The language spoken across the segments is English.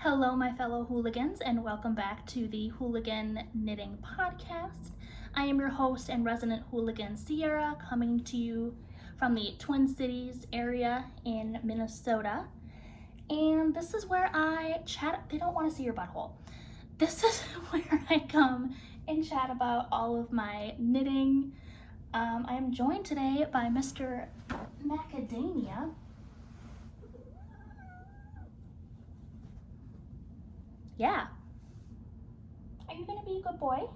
Hello, my fellow hooligans, and welcome back to the Hooligan Knitting Podcast. I am your host and resident hooligan, Sierra, coming to you from the Twin Cities area in Minnesota. And this is where I chat. They don't want to see your butthole. This is where I come and chat about all of my knitting. I am joined today by Mr. Macadamia. Yeah. Are you gonna be a good boy?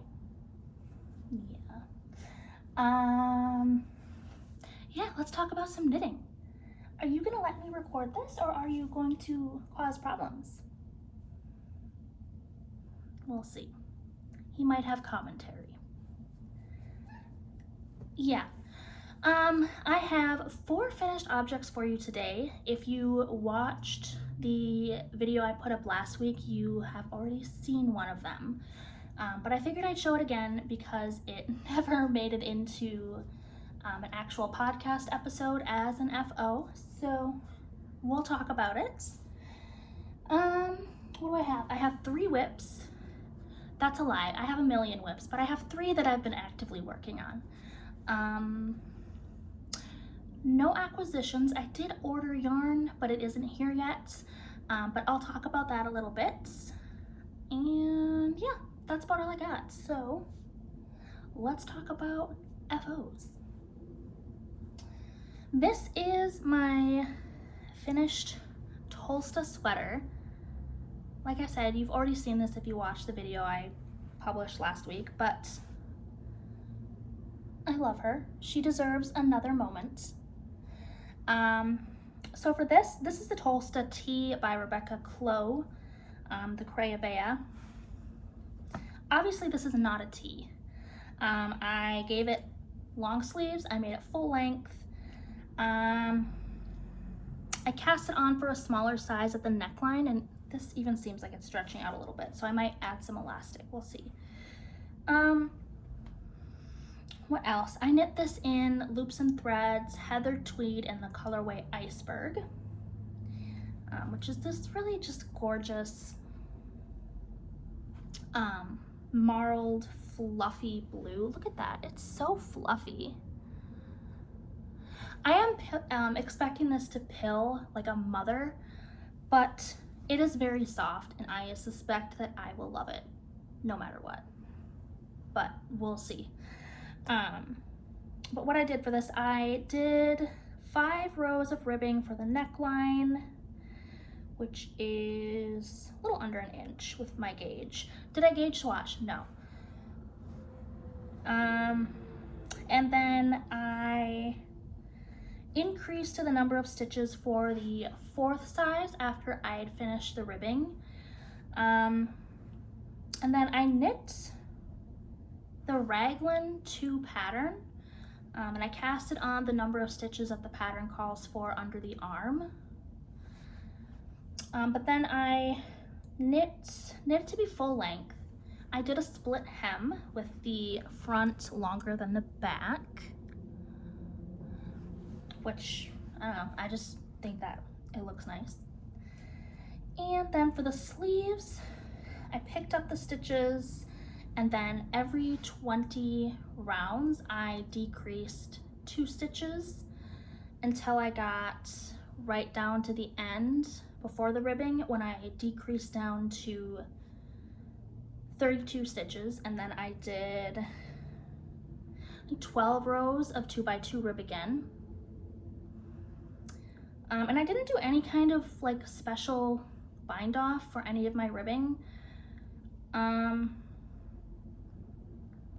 Yeah. Yeah, let's talk about some knitting. Are you gonna let me record this or are you going to cause problems? We'll see. He might have commentary. Yeah. I have 4 finished objects for you today. If you watched the video I put up last week, you have already seen one of them. But I figured I'd show it again because it never made it into an actual podcast episode as an FO. So we'll talk about it. What do I have? I have 3 whips. That's a lie. I have a million whips, but I have 3 that I've been actively working on. No acquisitions. I did order yarn, but it isn't here yet. But I'll talk about that a little bit. And yeah, that's about all I got. So let's talk about FOs. This is my finished Tolsta sweater. Like I said, you've already seen this if you watched the video I published last week, but I love her. She deserves another moment. So for this is the Tolsta Tee by Rebecca Clow, the Crayabea. Obviously this is not a tee. I gave it long sleeves, I made it full length. I cast it on for a smaller size at the neckline, and this even seems like it's stretching out a little bit, so I might add some elastic, we'll see. What else? I knit this in Loops and Threads, Heather Tweed, and the colorway Iceberg, which is this really just gorgeous marled fluffy blue. Look at that, it's so fluffy. I am expecting this to pill like a mother, but it is very soft and I suspect that I will love it no matter what, but we'll see. But what I did for this, I did 5 rows of ribbing for the neckline, which is a little under an inch with my gauge. Did I gauge swatch? No. And then I increased to the number of stitches for the 4th size after I had finished the ribbing. And then I knit the Raglan 2 pattern, and I cast it on the number of stitches that the pattern calls for under the arm. But then I knit to be full length. I did a split hem with the front longer than the back, which, I don't know, I just think that it looks nice. And then for the sleeves, I picked up the stitches, and then every 20 rounds, I decreased 2 stitches until I got right down to the end before the ribbing, when I decreased down to 32 stitches, and then I did 12 rows of 2x2 rib again. And I didn't do any kind of like special bind off for any of my ribbing.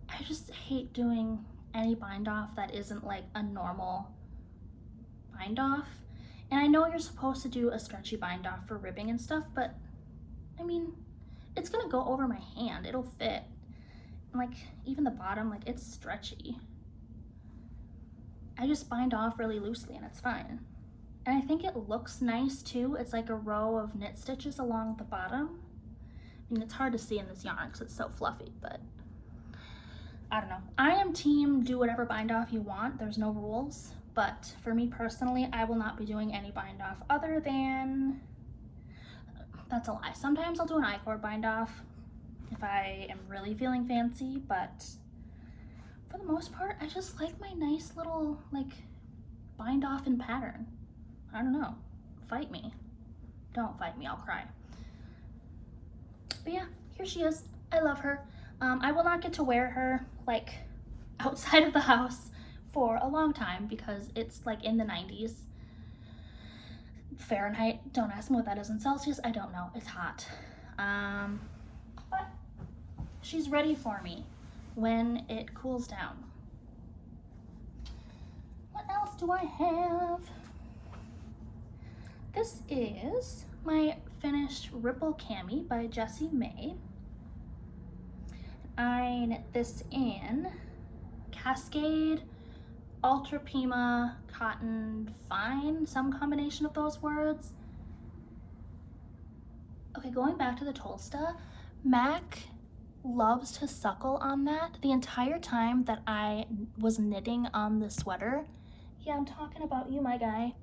I just hate doing any bind off that isn't like a normal bind off. And I know you're supposed to do a stretchy bind off for ribbing and stuff, but I mean, it's gonna go over my hand, it'll fit. And like even the bottom, like it's stretchy. I just bind off really loosely and it's fine. And I think it looks nice too. It's like a row of knit stitches along the bottom. I mean, it's hard to see in this yarn because it's so fluffy, but I don't know. I am team do whatever bind off you want. There's no rules. But for me personally, I will not be doing any bind off other than that's a lie. Sometimes I'll do an I-cord bind off if I am really feeling fancy, but for the most part, I just like my nice little like bind off in pattern. I don't know, fight me. Don't fight me, I'll cry. But yeah, here she is. I love her. I will not get to wear her like outside of the house for a long time because it's like in the 90s Fahrenheit. Don't ask me what that is in Celsius. I don't know. It's hot. But she's ready for me when it cools down. What else do I have? This is my finished Ripple Cami by Jessie May. I knit this in Cascade, Ultra Pima, Cotton Fine, some combination of those words. Okay, going back to the Tolsta, Mac loves to suckle on that the entire time that I was knitting on the sweater. Yeah, I'm talking about you, my guy.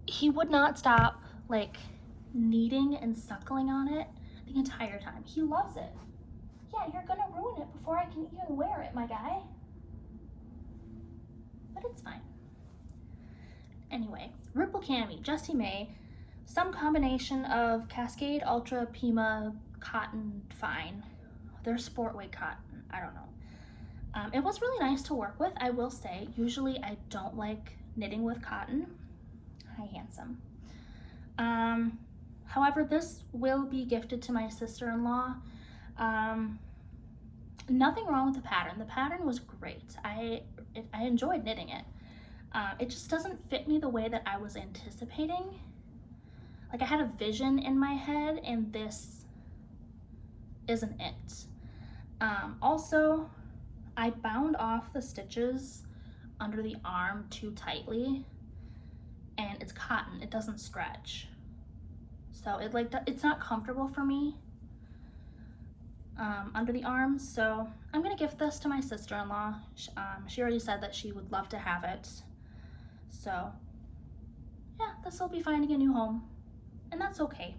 He would not stop like kneading and suckling on it the entire time. He loves it. Yeah, you're gonna ruin it before I can even wear it, my guy. But it's fine. Anyway, Ripple Cami, Jessie May, some combination of Cascade, Ultra, Pima, Cotton Fine. They're sport weight cotton, I don't know. It was really nice to work with, I will say. Usually I don't like knitting with cotton. Hi, handsome. However, this will be gifted to my sister-in-law. Nothing wrong with the pattern. The pattern was great. I enjoyed knitting it. It just doesn't fit me the way that I was anticipating. Like I had a vision in my head and this isn't it. Also, I bound off the stitches under the arm too tightly and it's cotton, it doesn't stretch. So it's not comfortable for me under the arms. So I'm gonna gift this to my sister-in-law. She already said that she would love to have it. So yeah, this will be finding a new home and that's okay.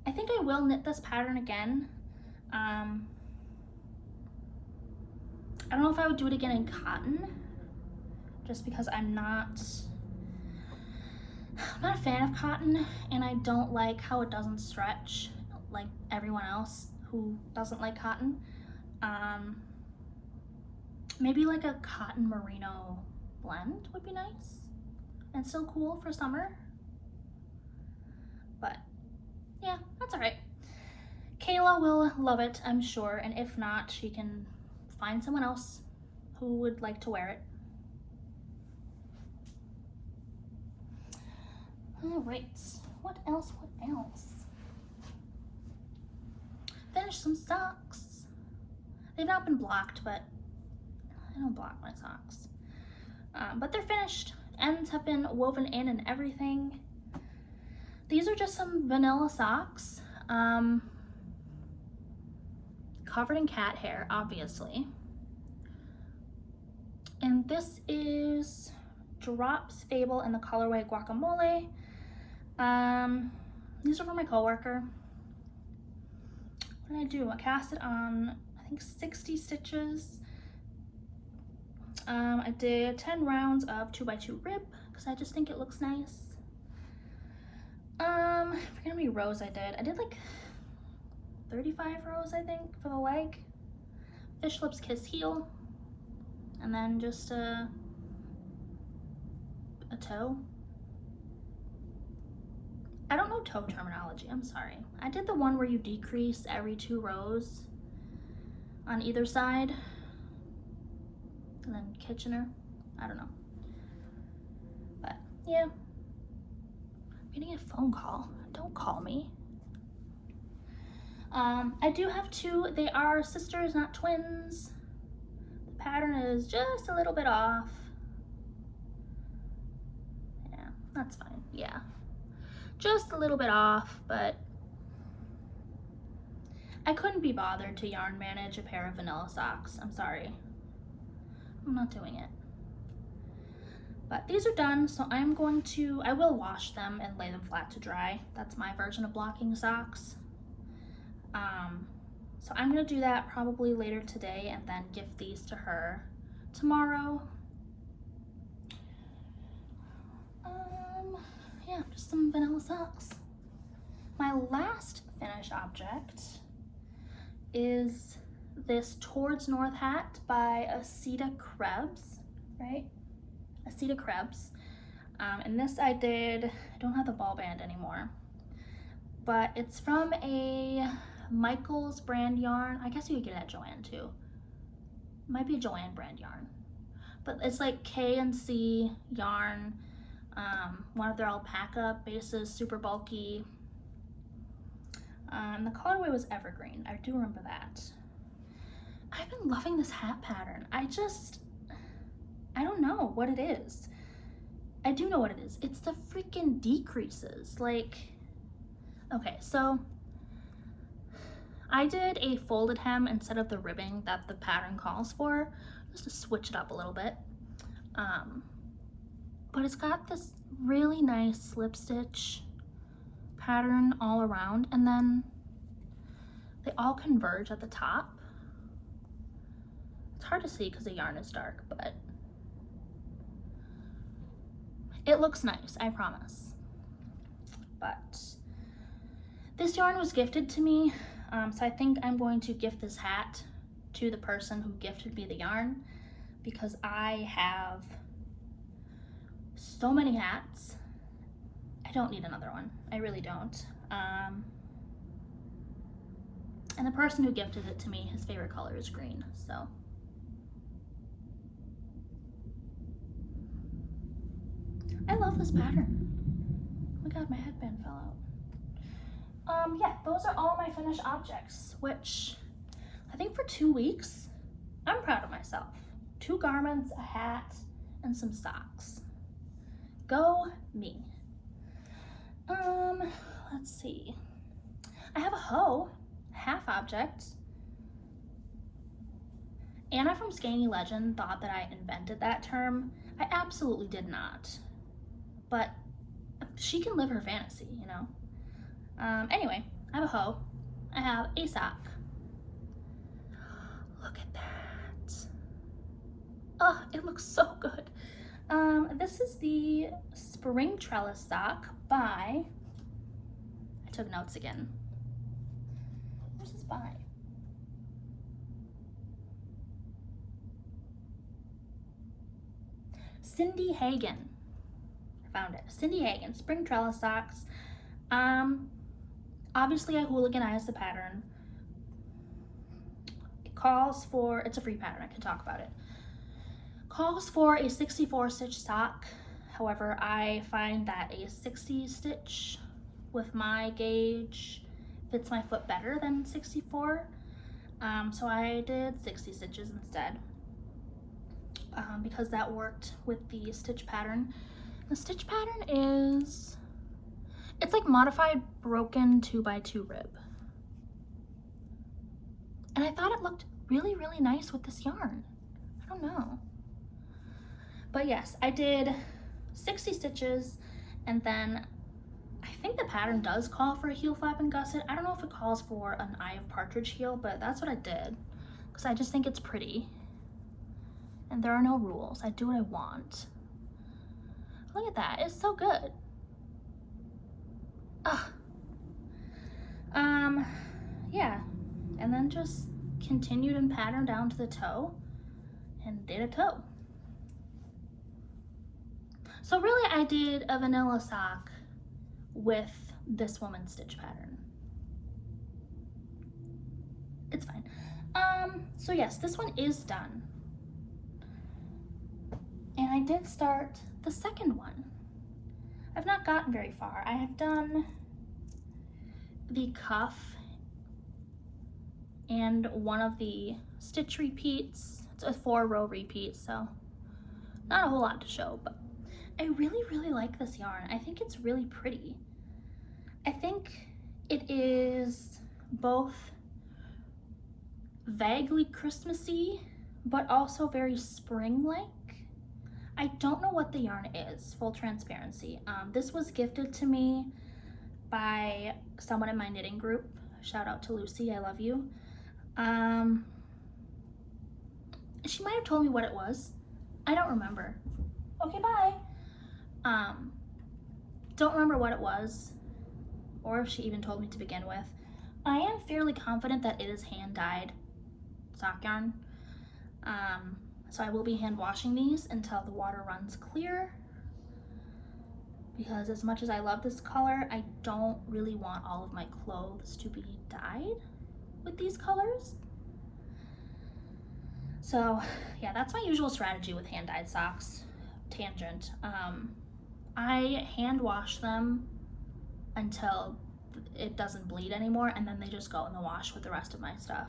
I think I will knit this pattern again. I don't know if I would do it again in cotton just because I'm not a fan of cotton and I don't like how it doesn't stretch like everyone else who doesn't like cotton. Maybe like a cotton merino blend would be nice and still cool for summer. But yeah, that's all right. Kayla will love it, I'm sure, and if not, she can find someone else who would like to wear it. All right, what else? Finished some socks. They've not been blocked, but I don't block my socks. But they're finished. Ends have been woven in and everything. These are just some vanilla socks, covered in cat hair, obviously. And this is Drops Fabel in the colorway Guacamole. These are for my coworker. What did I do? I cast it on, I think 60 stitches. I did 10 rounds of 2x2 rib because I just think it looks nice. I forget how many rows I did like 35 rows, I think, for the leg. Fish lips kiss heel, and then just a toe. I don't know toe terminology, I'm sorry. I did the one where you decrease every 2 rows on either side, and then Kitchener, I don't know. But yeah, I'm getting a phone call. Don't call me. I do have 2. They are sisters, not twins. The pattern is just a little bit off. Yeah, that's fine. Yeah, just a little bit off, but I couldn't be bothered to yarn manage a pair of vanilla socks. I'm sorry. I'm not doing it. But these are done, so I will wash them and lay them flat to dry. That's my version of blocking socks. So I'm gonna do that probably later today and then gift these to her tomorrow. Yeah, just some vanilla socks. My last finished object is this Towards North hat by Asita Krebs, right? Asita Krebs. And this I don't have the ball band anymore, but it's from a Michaels brand yarn. I guess you could get it at Joann too. Might be a Joann brand yarn, but it's like K&C yarn. One of their alpaca bases, super bulky. The colorway was evergreen. I do remember that. I've been loving this hat pattern. I don't know what it is. I do know what it is. It's the freaking decreases. Like, okay, so I did a folded hem instead of the ribbing that the pattern calls for, just to switch it up a little bit. But it's got this really nice slip stitch pattern all around, and then they all converge at the top. It's hard to see because the yarn is dark, but it looks nice, I promise. But this yarn was gifted to me, so I think I'm going to gift this hat to the person who gifted me the yarn, because I have so many hats. I don't need another one. I really don't. And the person who gifted it to me, his favorite color is green, so. I love this pattern. Oh my god, my headband fell out. Yeah, those are all my finished objects, which I think for 2 weeks, I'm proud of myself. 2 garments, a hat, and some socks. Go me. Let's see. I have a hoe, half object. Anna from Skanky Legend thought that I invented that term. I absolutely did not. But she can live her fantasy, you know? Anyway, I have a hoe. I have a sock. Look at that. Oh, it looks so good. This is the Spring Trellis sock by, I took notes again. Where's this by? Cindy Hagen. I found it. Cindy Hagen, Spring Trellis socks. Obviously I hooliganized the pattern. It calls for, it's a free pattern, I can talk about it. Calls for a 64 stitch sock. However, I find that a 60 stitch with my gauge fits my foot better than 64. So I did 60 stitches instead, because that worked with the stitch pattern. The stitch pattern is, it's like modified broken 2x2 rib. And I thought it looked really, really nice with this yarn. I don't know. But yes, I did 60 stitches, and then I think the pattern does call for a heel flap and gusset. I don't know if it calls for an Eye of Partridge heel, but that's what I did, because I just think it's pretty. And there are no rules. I do what I want. Look at that, it's so good. Yeah, and then just continued and patterned down to the toe and did a toe. So really I did a vanilla sock with this woman's stitch pattern. It's fine. So yes, this one is done. And I did start the second one. I've not gotten very far. I have done the cuff and one of the stitch repeats. It's a 4-row repeat, so not a whole lot to show, but I really, really like this yarn. I think it's really pretty. I think it is both vaguely Christmassy, but also very spring-like. I don't know what the yarn is, full transparency. This was gifted to me by someone in my knitting group. Shout out to Lucy, I love you. She might have told me what it was. I don't remember. Okay, bye. Don't remember what it was, or if she even told me to begin with. I am fairly confident that it is hand-dyed sock yarn. So I will be hand washing these until the water runs clear, because as much as I love this color, I don't really want all of my clothes to be dyed with these colors. So yeah, that's my usual strategy with hand-dyed socks. Tangent. I hand wash them until it doesn't bleed anymore, and then they just go in the wash with the rest of my stuff.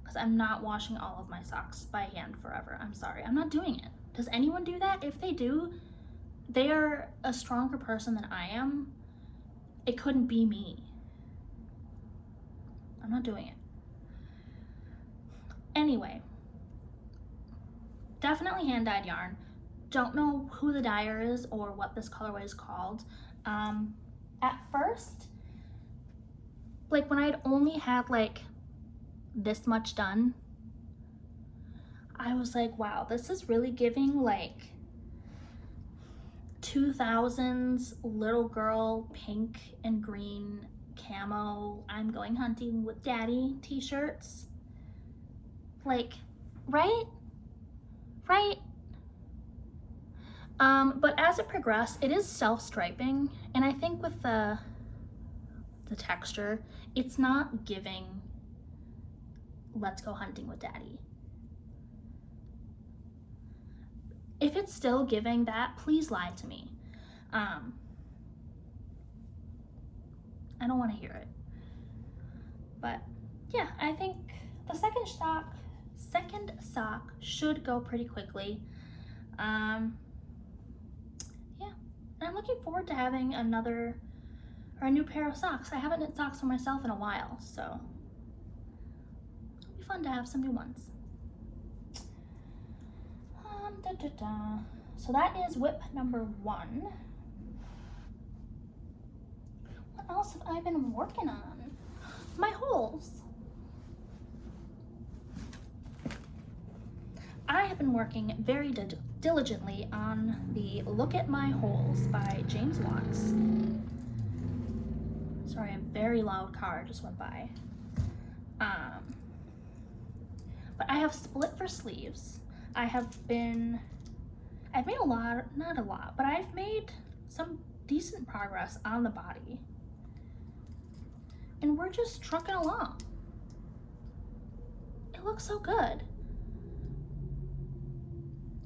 Because I'm not washing all of my socks by hand forever. I'm sorry, I'm not doing it. Does anyone do that? If they do, they are a stronger person than I am. It couldn't be me. I'm not doing it. Anyway, definitely hand-dyed yarn. Don't know who the dyer is or what this colorway is called. At first, like when I'd only had like this much done, I was like, wow, this is really giving like 2000s little girl pink and green camo I'm going hunting with daddy t-shirts. Like, right? But as it progressed, it is self-striping, and I think with the texture, it's not giving let's go hunting with daddy. If it's still giving that, please lie to me. I don't want to hear it. But yeah, I think the second sock should go pretty quickly. Yeah, and I'm looking forward to having a new pair of socks. I haven't knit socks for myself in a while, so it'll be fun to have some new ones. So that is whip number 1. What else have I been working on? My holes. I have been working very diligently on the Look at My Holes by James Watts. Sorry, a very loud car just went by. But I have split for sleeves. I've made a lot, not a lot, but I've made some decent progress on the body. And we're just trucking along. It looks so good.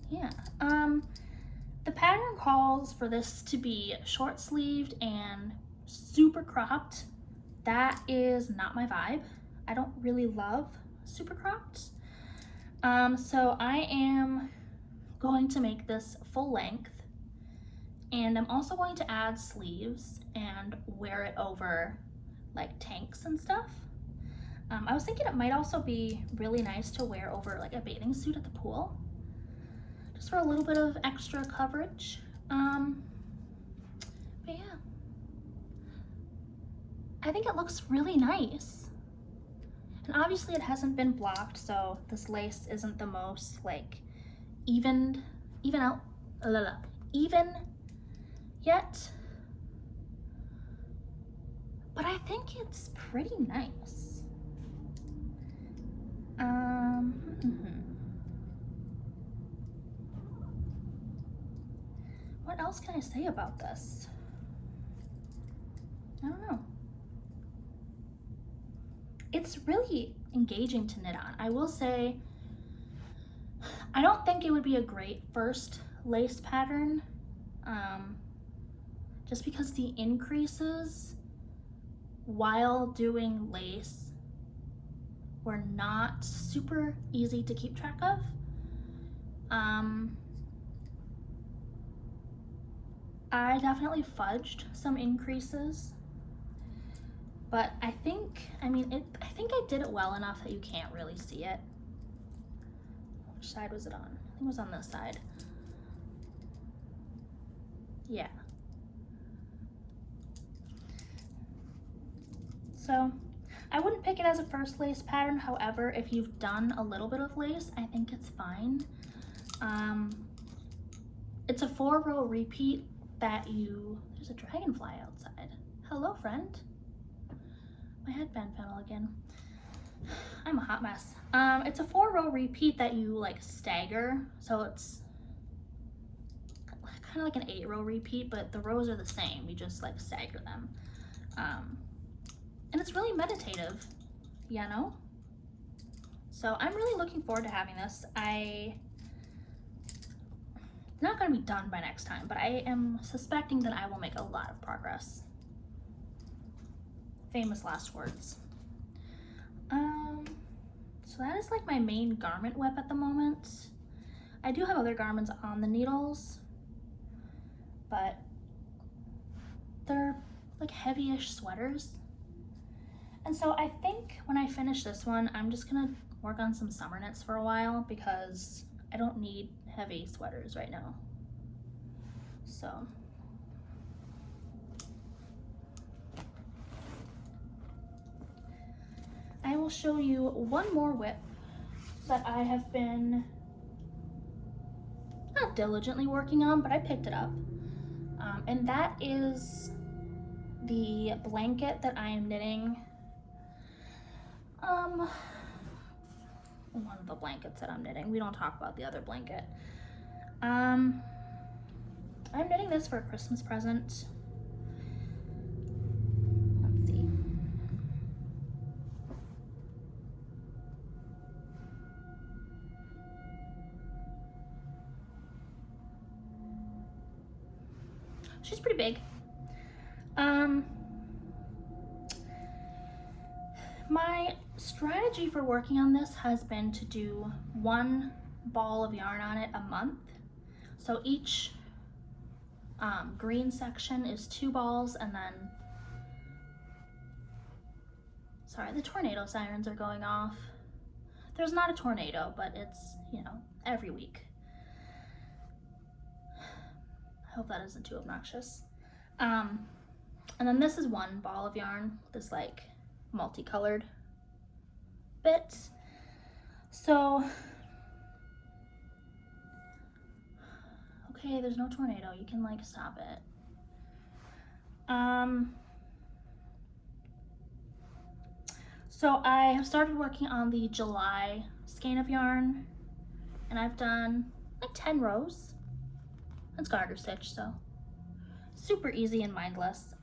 Yeah, the pattern calls for this to be short-sleeved and super cropped. That is not my vibe. I don't really love super cropped. So I am going to make this full length, and I'm also going to add sleeves and wear it over like tanks and stuff. I was thinking it might also be really nice to wear over like a bathing suit at the pool, just for a little bit of extra coverage. But yeah, I think it looks really nice. And obviously it hasn't been blocked, so this lace isn't the most like even yet. But I think it's pretty nice. What else can I say about this? I don't know. It's really engaging to knit on. I will say, I don't think it would be a great first lace pattern, just because the increases while doing lace were not super easy to keep track of. I definitely fudged some increases, but I think I did it well enough that you can't really see it. Which side was it on? I think it was on this side. Yeah. So I wouldn't pick it as a first lace pattern. However, if you've done a little bit of lace, I think it's fine. It's a 4-row repeat that there's a dragonfly outside. Hello, friend. My headband fell again. I'm a hot mess. It's a 4-row repeat that you like stagger. So it's kind of like an 8-row repeat, but the rows are the same. You just like stagger them. And it's really meditative, you know? So I'm really looking forward to having this. Not gonna be done by next time, but I am suspecting that I will make a lot of progress. Famous last words. So that is like my main garment whip at the moment. I do have other garments on the needles, but they're like heavy-ish sweaters. And so I think when I finish this one, I'm just gonna work on some summer knits for a while because I don't need heavy sweaters right now. So I will show you one more whip that I have been not diligently working on, but I picked it up. And that is the blanket that I am knitting. One of the blankets that I'm knitting. We don't talk about the other blanket. I'm knitting this for a Christmas present. Let's see. She's pretty big. My strategy for working on this has been to do one ball of yarn on it a month. So each green section is 2 balls, and then, sorry, the tornado sirens are going off. There's not a tornado, but it's, you know, every week. I hope that isn't too obnoxious. And then this is 1 ball of yarn, this like multicolored bit. So, okay, there's no tornado. You can like stop it. So I have started working on the July skein of yarn, and I've done like 10 rows. It's garter stitch, so super easy and mindless.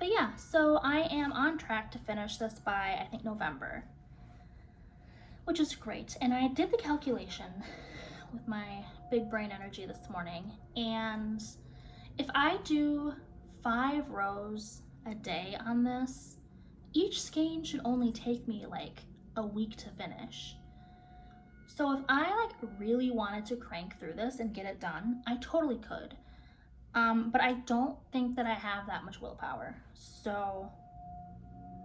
But yeah, so I am on track to finish this by, I think, November, which is great. And I did the calculation with my big brain energy this morning, and if I do 5 rows a day on this, each skein should only take me like a week to finish. So if I like really wanted to crank through this and get it done, I totally could. But I don't think that I have that much willpower, so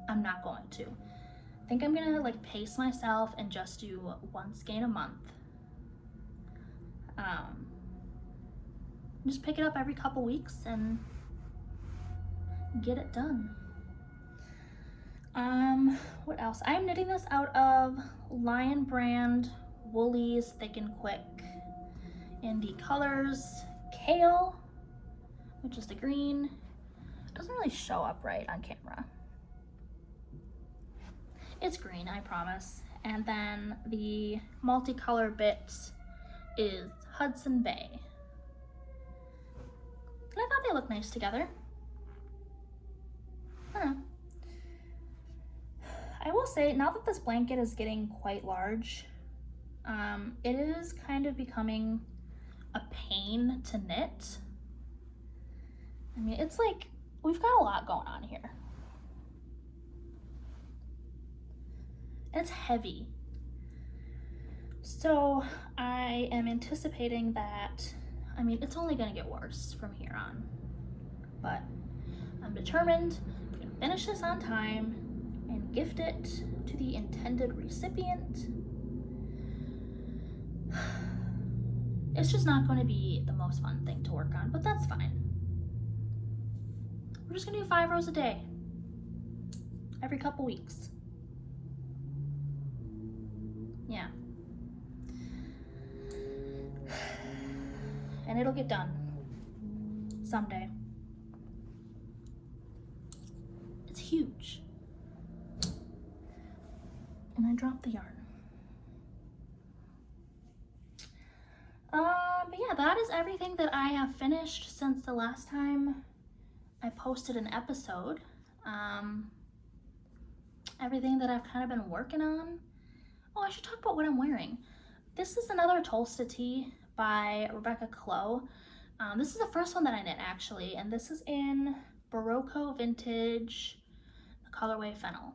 I'm not going to. I think I'm gonna like pace myself and just do 1 skein a month. Just pick it up every couple weeks and get it done. What else? I'm knitting this out of Lion Brand Woolies Thick and Quick in the colors Kale, which is the green. It doesn't really show up right on camera. It's green, I promise. And then the multicolor bit is Hudson Bay. And I thought they looked nice together. I don't know. I will say, now that this blanket is getting quite large, it is kind of becoming a pain to knit. I mean, it's like, we've got a lot going on here. And it's heavy. So I am anticipating that, I mean, it's only gonna get worse from here on. But I'm determined I'm gonna finish this on time and gift it to the intended recipient. It's just not going to be the most fun thing to work on, but that's fine. We're just gonna do 5 rows a day, every couple weeks. Yeah. And it'll get done someday. It's huge. And I dropped the yarn. But yeah, that is everything that I have finished since the last time I posted an episode. Everything that I've kind of been working on. Oh, I should talk about what I'm wearing. This is another Tolsta tee by Clow. This is the first one that I knit actually, and this is in Berroco Vintage, the colorway Fennel.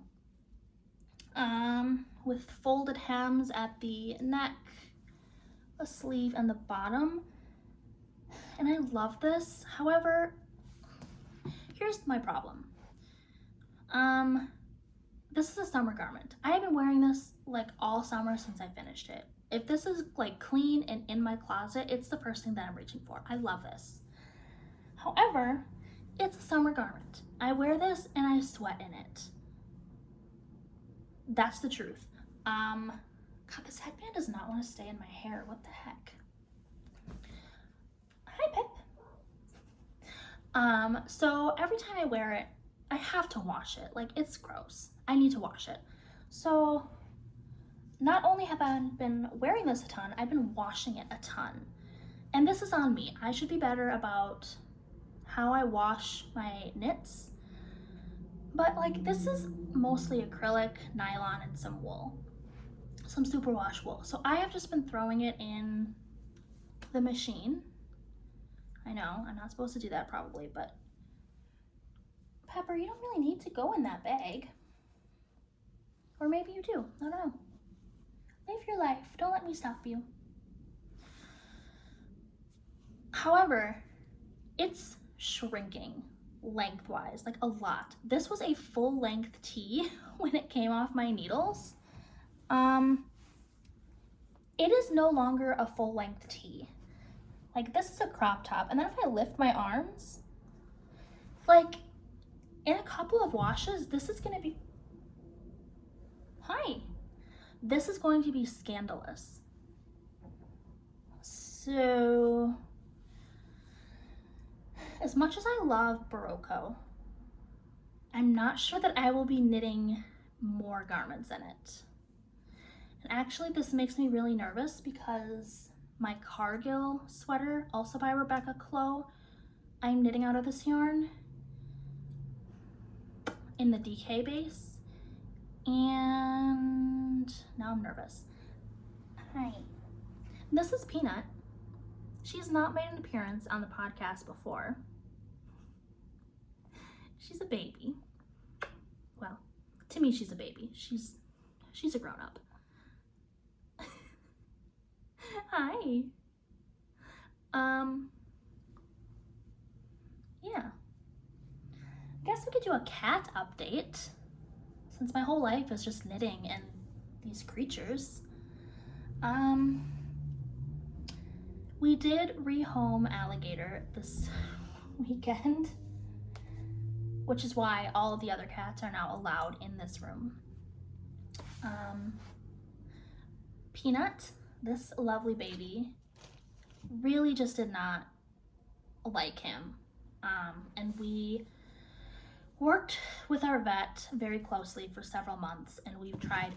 With folded hems at the neck, a sleeve, and the bottom. And I love this. However, here's my problem. This is a summer garment. I have been wearing this like all summer since I finished it. If this is like clean and in my closet, it's the first thing that I'm reaching for. I love this. However, it's a summer garment. I wear this and I sweat in it. That's the truth. God, this headband does not want to stay in my hair. What the heck? Hi, Pip. So every time I wear it, I have to wash it. Like, it's gross. I need to wash it. So not only have I been wearing this a ton, I've been washing it a ton. And this is on me. I should be better about how I wash my knits. But like, this is mostly acrylic, nylon, and some wool. Some superwash wool. So I have just been throwing it in the machine. I know, I'm not supposed to do that probably, but Pepper, you don't really need to go in that bag. Or maybe you do, I don't know. Live your life, don't let me stop you. However, it's shrinking lengthwise, like a lot. This was a full length tee when it came off my needles. It is no longer a full length tee. Like, this is a crop top, and then if I lift my arms, like, in a couple of washes, this is gonna be, hi, this is going to be scandalous. So, as much as I love Berroco, I'm not sure that I will be knitting more garments in it. And actually, this makes me really nervous because my Cargill sweater, also by Clow, I'm knitting out of this yarn in the DK base, and now I'm nervous. Hi. This is Peanut. She's not made an appearance on the podcast before. She's a baby. Well, to me, she's a baby. She's a grown-up. Hi. Yeah. I guess we could do a cat update, since my whole life is just knitting and these creatures. We did rehome Alligator this weekend, which is why all of the other cats are now allowed in this room. Peanut, this lovely baby, really just did not like him. And we worked with our vet very closely for several months, and we've tried,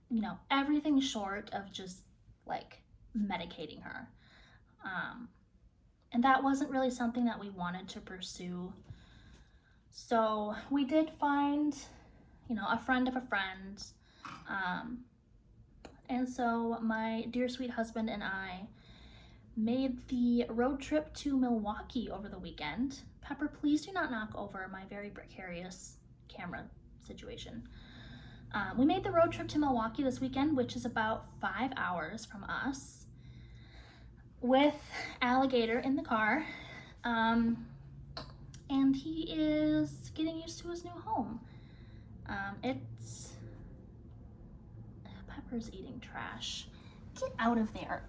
you know, everything short of just like medicating her. And that wasn't really something that we wanted to pursue. So we did find, you know, a friend of a friend. And so my dear sweet husband and I made the road trip to Milwaukee over the weekend. Pepper, please do not knock over my very precarious camera situation. We made the road trip to Milwaukee this weekend, which is about 5 hours from us, with Alligator in the car. And he is getting used to his new home. Pepper's eating trash. Get out of there.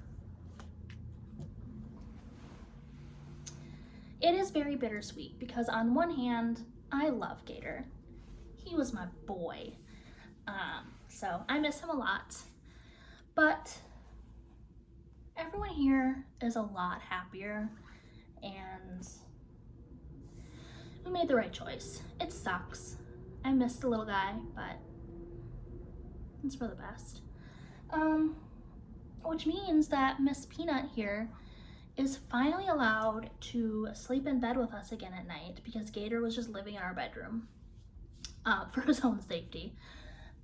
it is very bittersweet because on one hand, I love Gator. He was my boy. So I miss him a lot. But everyone here is a lot happier, and we made the right choice. It sucks. I miss the little guy, but it's for the best. Which means that Miss Peanut here is finally allowed to sleep in bed with us again at night because Gator was just living in our bedroom for his own safety.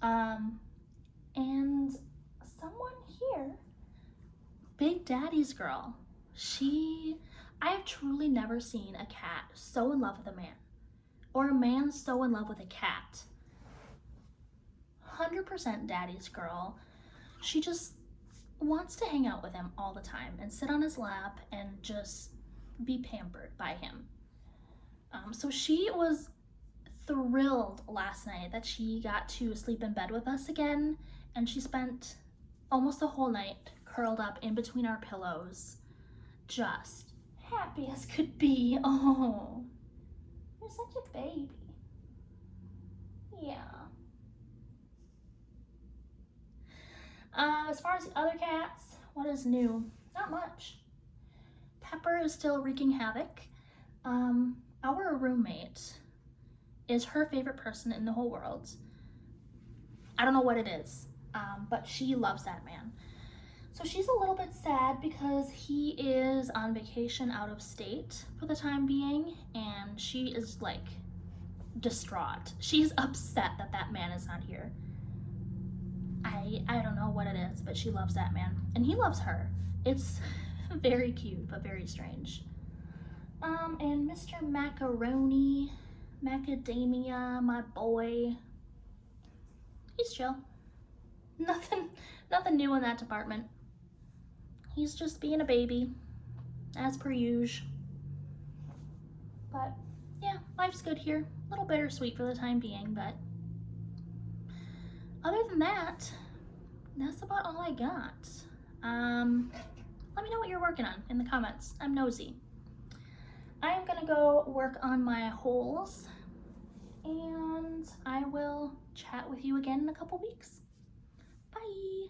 And someone here, Big Daddy's girl, I have truly never seen a cat so in love with a man, or a man so in love with a cat. 100% Daddy's girl. She just wants to hang out with him all the time and sit on his lap and just be pampered by him. So she was thrilled last night that she got to sleep in bed with us again, and she spent almost the whole night curled up in between our pillows, just happy as could be. Oh, you're such a baby. Yeah. As far as the other cats, what is new? Not much. Pepper is still wreaking havoc. Our roommate is her favorite person in the whole world. I don't know what it is, but she loves that man. So she's a little bit sad because he is on vacation out of state for the time being, and she is like distraught. She's upset that that man is not here. I don't know what it is, but she loves that man, and he loves her. It's very cute, but very strange. And Mr. Macaroni, Macadamia, my boy, he's chill. Nothing new in that department. He's just being a baby, as per usual. But yeah, life's good here. A little bittersweet for the time being, but other than that, that's about all I got. Let me know what you're working on in the comments. I'm nosy. I am gonna go work on my holes, and I will chat with you again in a couple weeks. Bye.